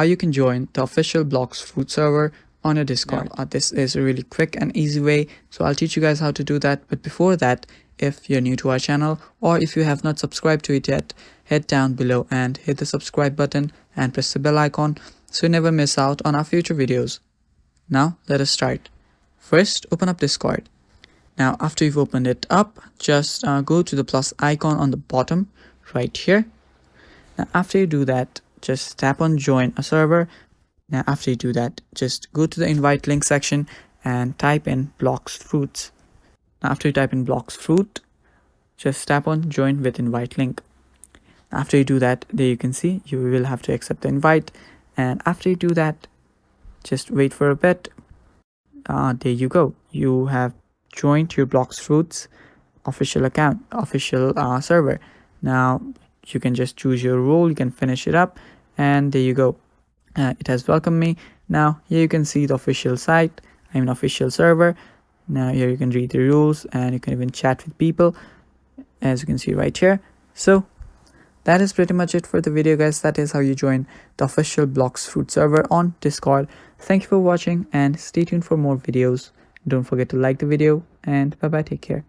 how you can join the official Blox Fruit server on your Discord. This is a really quick and easy way, so I'll teach you guys how to do that. But before that, if you're new to our channel or if you have not subscribed to it yet, head down below and hit the subscribe button and press the bell icon so you never miss out on our future videos. Now let us start. First, open up Discord. Now after you've opened it up, just go to the plus icon on the bottom right here. Now after you do that, just tap on join a server. Now after you do that, just go to the invite link section and type in Blox Fruits. Now after you type in Blox Fruit, just tap on join with invite link. After you do that, there you can see you will have to accept the invite, and after you do that, just wait for a bit. There you go, you have joined your Blox Fruits official account, official server. Now you can just choose your role, you can finish it up, and there you go, it has welcomed me. Now here you can see the official site, I'm an official server. Now here you can read the rules and you can even chat with people, as you can see right here. So that is pretty much it for the video, guys. That is how you join the official Blox Fruit server on Discord. Thank you for watching and stay tuned for more videos. Don't forget to like the video, and bye bye, take care.